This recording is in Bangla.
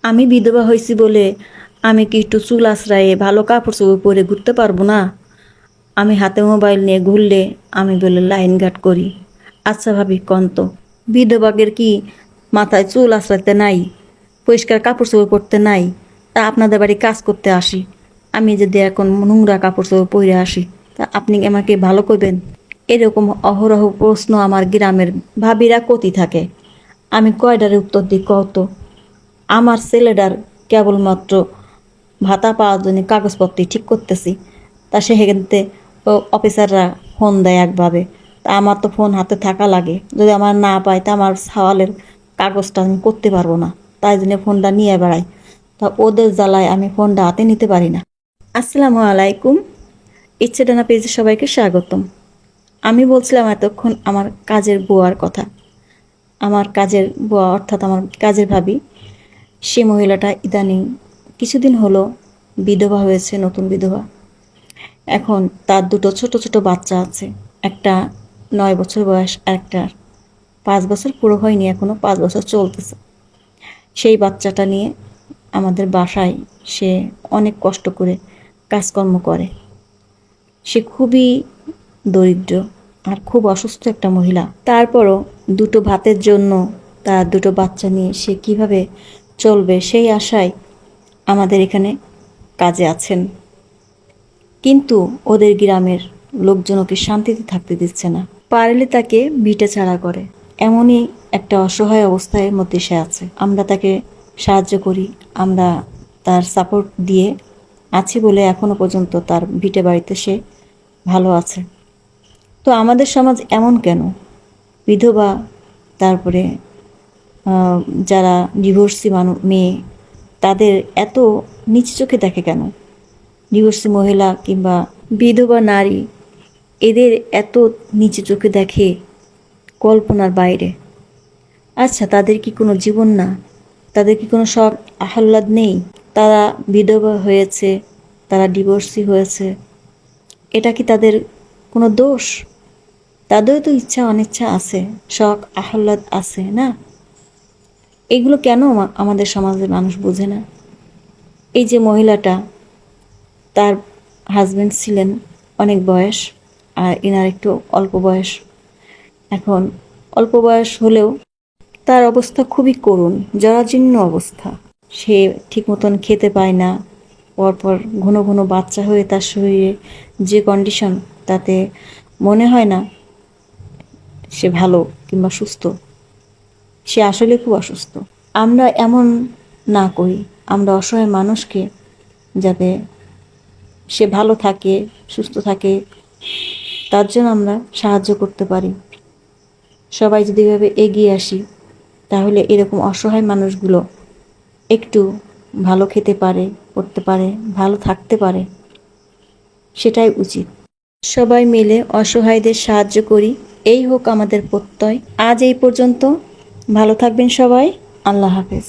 আমি বিধবা হয়েছি বলে আমি কি একটু চুল আশ্রয়ে ভালো কাপড় চোপড় পরে ঘুরতে পারবো না? আমি হাতে মোবাইল নিয়ে ঘুরলে আমি বলে লাইন গার্ড করি। আচ্ছা ভাবি কন্ত, বিধবাগের কি মাথায় চুল আশ্রাইতে নাই, পরিষ্কার কাপড় চোপড় পরতে নাই? তা আপনাদের বাড়ি কাজ করতে আসি, আমি যদি এখন নোংরা কাপড় চোপড় পরে আসি, তা আপনি আমাকে ভালো করবেন? এরকম অহরহ প্রশ্ন আমার গ্রামের ভাবিরা কতি থাকে। আমি কয়টারে উত্তর দিই কত? আমার ছেলেটার কেবলমাত্র ভাতা পাওয়ার জন্য কাগজপত্র ঠিক করতেছি, তা সেখানতে অফিসাররা ফোন দেয় একভাবে, তা আমার তো ফোন হাতে থাকা লাগে, যদি আমার না পাই তা আমার সওয়ালের কাগজটা আমি করতে পারবো না, তাই জন্য ফোনটা নিয়ে বেড়াই। তা ওদের জ্বালায় আমি ফোনটা হাতে নিতে পারি না। আসসালামু আলাইকুম, ইচ্ছে ডানা পেজে সবাইকে স্বাগতম। আমি বলছিলাম এতক্ষণ আমার কাজের বুয়ার কথা। আমার কাজের বুয়া অর্থাৎ আমার কাজের ভাবি, সে মহিলাটা ইদানিং কিছুদিন হলো বিধবা হয়েছে, নতুন বিধবা। এখন তার দুটো ছোট ছোট বাচ্চা আছে, একটা 9 বছর বয়স, একটা 5 বছর পুরো হয়নি, এখনো 5 বছর চলতেছে। সেই বাচ্চাটা নিয়ে আমাদের বাসায় সে অনেক কষ্ট করে কাজকর্ম করে। সে খুবই দরিদ্র আর খুব অসুস্থ একটা মহিলা। তারপরও দুটো ভাতের জন্য তার দুটো বাচ্চা নিয়ে সে কিভাবে চলবে সেই আশায় আমাদের এখানে কাজে আছেন। কিন্তু ওদের গ্রামের লোকজন ওকে শান্তিতে থাকতে দিচ্ছে না, পারলে তাকে ভিটে ছাড়া করে। এমনই একটা অসহায় অবস্থার মধ্যে সে আছে। আমরা তাকে সাহায্য করি, আমরা তার সাপোর্ট দিয়ে আছি বলে এখনো পর্যন্ত তার ভিটে বাড়িতে সে ভালো আছে। তো আমাদের সমাজ এমন কেন? বিধবা, তারপরে যারা ডিভোর্সি মেয়ে, তাদের এত নিচ চোখে দেখে কেন? ডিভোর্সি মহিলা কিংবা বিধবা নারী, এদের এত নিচে চোখে দেখে কল্পনার বাইরে। আচ্ছা, তাদের কি কোনো জীবন না? তাদের কি কোনো শখ আহ্লাদ নেই? তারা বিধবা হয়েছে, তারা ডিভোর্সি হয়েছে, এটা কি তাদের কোনো দোষ? তাদেরও তো ইচ্ছা অনিচ্ছা আছে, শখ আহ্লাদ আছে না? এগুলো কেন আমাদের সমাজের মানুষ বোঝে না? এই যে মহিলাটা, তার হাজবেন্ড ছিলেন অনেক বয়স, আর এনার একটু অল্প বয়স। এখন অল্প বয়স হলেও তার অবস্থা খুবই করুণ, জরাজীর্ণ অবস্থা। সে ঠিক মতন খেতে পায় না, পরপর ঘন ঘন বাচ্চা হয়ে তার শরীরে যে কন্ডিশন, তাতে মনে হয় না সে ভালো কিংবা সুস্থ। সে আসলে খুব অসুস্থ। আমরা এমন না করি, আমরা অসহায় মানুষকে যাতে সে ভালো থাকে, সুস্থ থাকে, তার জন্য আমরা সাহায্য করতে পারি। সবাই যদি এভাবে এগিয়ে আসি, তাহলে এরকম অসহায় মানুষগুলো একটু ভালো খেতে পারে, পড়তে পারে, ভালো থাকতে পারে, সেটাই উচিত। সবাই মিলে অসহায়দের সাহায্য করি, এই হোক আমাদের প্রত্যয়। আজ এই পর্যন্ত। ভালো থাকবেন সবাই। আল্লাহ হাফেজ।